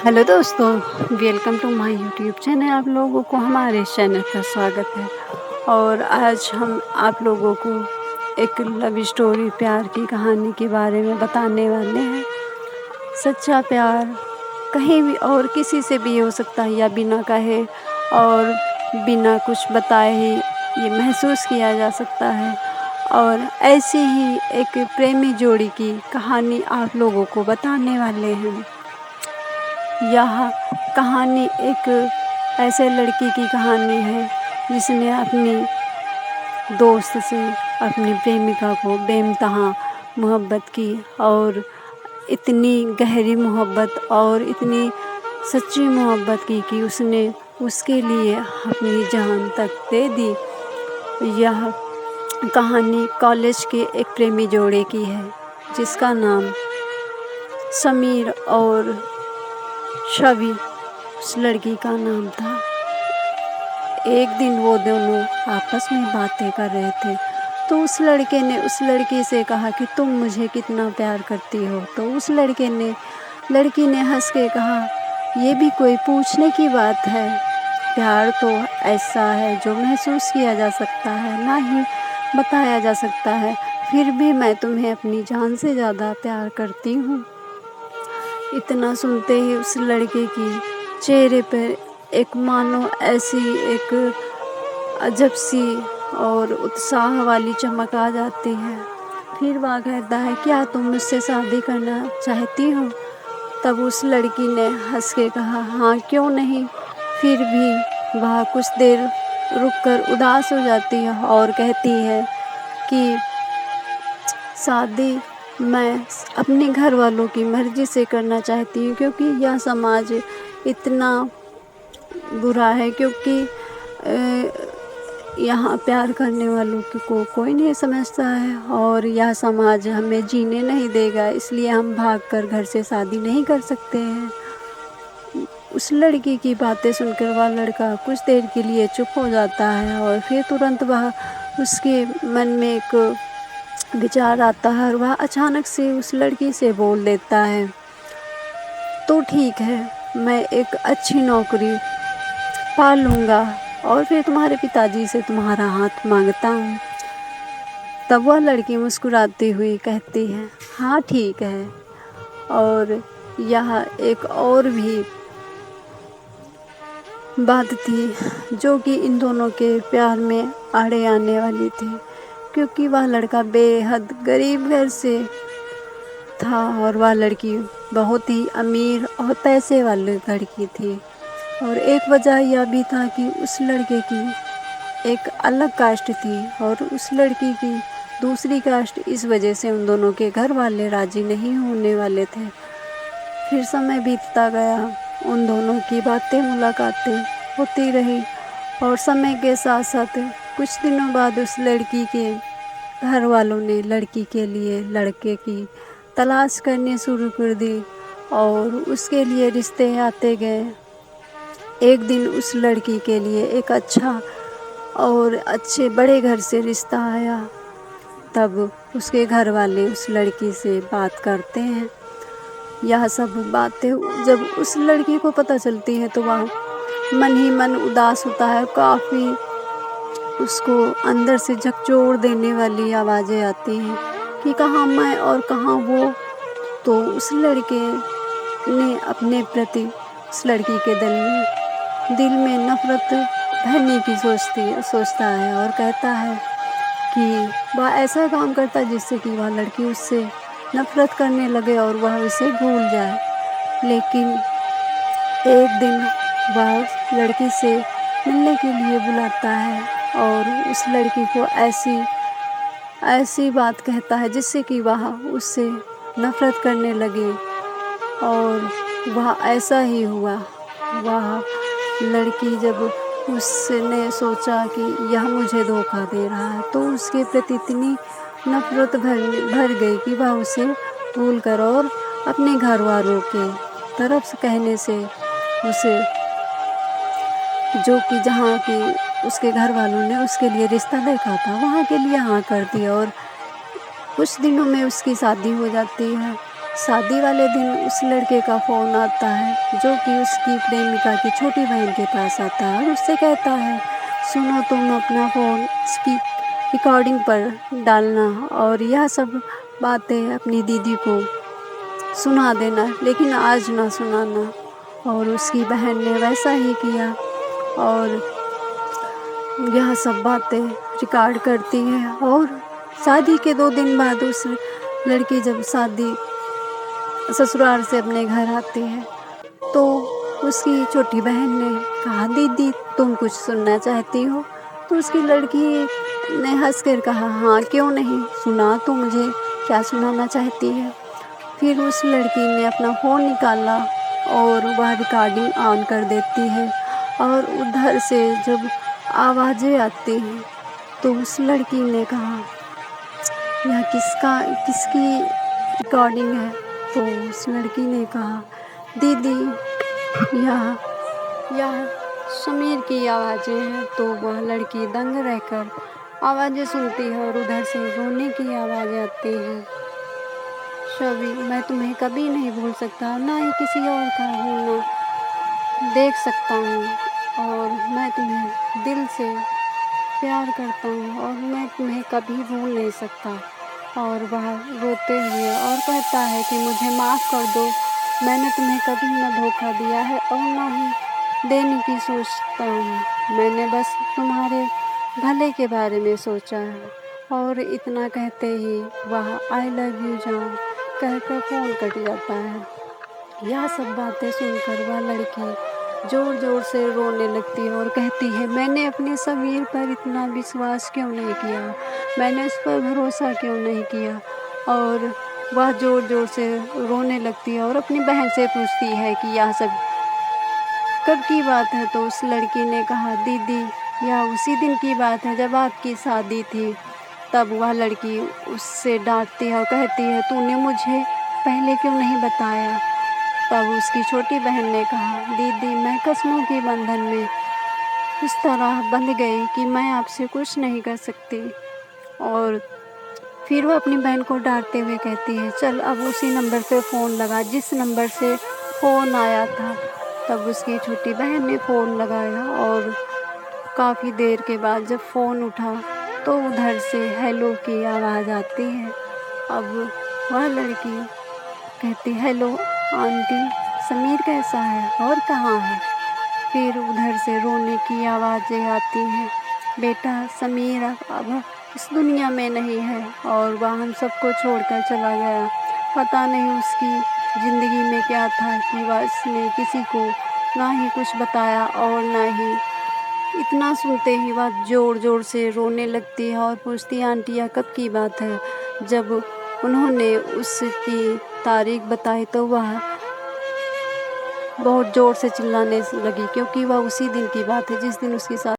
Hello दोस्तों, welcome to my YouTube channel. आप लोगों को हमारे चैनल पर स्वागत है। और आज हम आप लोगों को एक लव स्टोरी, प्यार की कहानी के बारे में बताने वाले हैं। सच्चा प्यार कहीं भी और किसी से भी हो सकता है या बिना कहे और बिना कुछ बताए ही ये महसूस किया जा सकता है। और ऐसी ही एक प्रेमी जोड़ी की कहानी आप लोगों को बताने वाले हैं। यह कहानी एक ऐसे लड़की की कहानी है जिसने अपनी दोस्त से अपनी प्रेमिका को बेइंतहा मोहब्बत की, और इतनी गहरी मोहब्बत और इतनी सच्ची मोहब्बत की कि उसने उसके लिए अपनी जान तक दे दी। यह कहानी कॉलेज के एक प्रेमी जोड़े की है जिसका नाम समीर और छवि उस लड़की का नाम था। एक दिन वो दोनों आपस में बातें कर रहे थे तो उस लड़के ने उस लड़की से कहा कि तुम मुझे कितना प्यार करती हो। तो उस लड़की ने हंस के कहा, ये भी कोई पूछने की बात है। प्यार तो ऐसा है जो महसूस किया जा सकता है, ना ही बताया जा सकता है। फिर भी मैं तुम्हें अपनी जान से ज़्यादा प्यार करती हूँ। इतना सुनते ही उस लड़के की चेहरे पर एक मानो ऐसी एक अजब सी और उत्साह वाली चमक आ जाती है। फिर वह कहता है, क्या तुम मुझसे शादी करना चाहती हो? तब उस लड़की ने हंस के कहा, हाँ क्यों नहीं। फिर भी वह कुछ देर रुककर उदास हो जाती है और कहती है कि शादी मैं अपने घर वालों की मर्ज़ी से करना चाहती हूँ, क्योंकि यह समाज इतना बुरा है। क्योंकि यहाँ प्यार करने वालों को कोई नहीं समझता है और यह समाज हमें जीने नहीं देगा, इसलिए हम भागकर घर से शादी नहीं कर सकते हैं। उस लड़की की बातें सुनकर वह लड़का कुछ देर के लिए चुप हो जाता है और फिर तुरंत वह उसके मन में एक विचार आता है और वह अचानक से उस लड़की से बोल देता है, तो ठीक है, मैं एक अच्छी नौकरी पा लूँगा और फिर तुम्हारे पिताजी से तुम्हारा हाथ मांगता हूँ। तब वह लड़की मुस्कुराती हुई कहती है, हाँ ठीक है। और यह एक और भी बात थी जो कि इन दोनों के प्यार में आड़े आने वाली थी, क्योंकि वह लड़का बेहद गरीब घर से था और वह लड़की बहुत ही अमीर और पैसे वाली लड़की थी। और एक वजह यह भी था कि उस लड़के की एक अलग कास्ट थी और उस लड़की की दूसरी कास्ट, इस वजह से उन दोनों के घर वाले राज़ी नहीं होने वाले थे। फिर समय बीतता गया, उन दोनों की बातें मुलाकातें होती रही और समय के साथ साथ कुछ दिनों बाद उस लड़की के घर वालों ने लड़की के लिए लड़के की तलाश करनी शुरू कर दी और उसके लिए रिश्ते आते गए। एक दिन उस लड़की के लिए एक अच्छा और अच्छे बड़े घर से रिश्ता आया। तब उसके घर वाले उस लड़की से बात करते हैं। यह सब बातें जब उस लड़की को पता चलती है तो वह मन ही मन उदास होता है। काफ़ी उसको अंदर से झकझोर देने वाली आवाज़ें आती हैं कि कहाँ मैं और कहाँ वो। तो उस लड़के ने अपने प्रति उस लड़की के दिल में नफ़रत भरने की सोचता है और कहता है कि वह ऐसा काम करता है जिससे कि वह लड़की उससे नफ़रत करने लगे और वह उसे भूल जाए। लेकिन एक दिन वह लड़की से मिलने के लिए बुलाता है और उस लड़की को ऐसी बात कहता है जिससे कि वह उससे नफ़रत करने लगे। और वह ऐसा ही हुआ। वह लड़की जब उसने सोचा कि यह मुझे धोखा दे रहा है तो उसके प्रति इतनी नफ़रत भर गई कि वह उसे भूल कर और अपने घर वालों के तरफ से कहने से उसे जो कि जहाँ की उसके घर वालों ने उसके लिए रिश्ता देखा था वहाँ के लिए हाँ कर दिया और कुछ दिनों में उसकी शादी हो जाती है। शादी वाले दिन उस लड़के का फ़ोन आता है जो कि उसकी प्रेमिका की छोटी बहन के पास आता है और उससे कहता है, सुनो तुम अपना फ़ोन रिकॉर्डिंग पर डालना और यह सब बातें अपनी दीदी को सुना देना, लेकिन आज ना सुनाना। और उसकी बहन ने वैसा ही किया और यह सब बातें रिकॉर्ड करती है। और शादी के 2 दिन बाद उस लड़की जब ससुराल से अपने घर आती है तो उसकी छोटी बहन ने कहा, दीदी तुम कुछ सुनना चाहती हो? तो उसकी लड़की ने हंसकर कहा, हाँ क्यों नहीं, सुना तो मुझे, क्या सुनाना चाहती है? फिर उस लड़की ने अपना फ़ोन निकाला और वह रिकॉर्डिंग ऑन कर देती है और उधर से जब आवाज़ें आती हैं तो उस लड़की ने कहा, यह किसकी रिकॉर्डिंग है? तो उस लड़की ने कहा, दीदी यह समीर की आवाज़ें हैं। तो वह लड़की दंग रहकर आवाज़ें सुनती है और उधर से रोने की आवाज़ आती है। शबी, मैं तुम्हें कभी नहीं भूल सकता, ना ही किसी और का भूलना देख सकता हूँ और मैं तुम्हें दिल से प्यार करता हूँ और मैं तुम्हें कभी भूल नहीं सकता। और वह रोते हुए और कहता है कि मुझे माफ़ कर दो, मैंने तुम्हें कभी न धोखा दिया है और ना ही देने की सोचता हूँ, मैंने बस तुम्हारे भले के बारे में सोचा है। और इतना कहते ही वह आई लव यू जान कहकर फ़ोन कट जाता है। यह सब बातें सुनकर वह लड़की ज़ोर ज़ोर से रोने लगती है और कहती है, मैंने अपने समीर पर इतना विश्वास क्यों नहीं किया, मैंने उस पर भरोसा क्यों नहीं किया। और वह ज़ोर ज़ोर से रोने लगती है और अपनी बहन से पूछती है कि यह सब कब की बात है? तो उस लड़की ने कहा, दीदी यह उसी दिन की बात है जब आपकी शादी थी। तब वह लड़की उससे डांटती है और कहती है, तूने मुझे पहले क्यों नहीं बताया? तब उसकी छोटी बहन ने कहा, दीदी मैं कसमों के बंधन में इस तरह बंध गई कि मैं आपसे कुछ नहीं कर सकती। और फिर वो अपनी बहन को डांटते हुए कहती है, चल अब उसी नंबर पे फ़ोन लगा जिस नंबर से फ़ोन आया था। तब उसकी छोटी बहन ने फ़ोन लगाया और काफ़ी देर के बाद जब फ़ोन उठा तो उधर से हेलो की आवाज़ आती है। अब वह लड़की कहती, हेलो आंटी, समीर कैसा है और कहाँ है? फिर उधर से रोने की आवाज़ें आती हैं, बेटा समीर अब इस दुनिया में नहीं है और वह हम सबको छोड़कर चला गया। पता नहीं उसकी ज़िंदगी में क्या था कि वह इसने किसी को ना ही कुछ बताया और ना ही। इतना सुनते ही वह ज़ोर ज़ोर से रोने लगती है और पूछती है, आंटी यह कब की बात है? जब उन्होंने उसकी तारीख बताई तो वह बहुत ज़ोर से चिल्लाने लगी, क्योंकि वह उसी दिन की बात है जिस दिन उसकी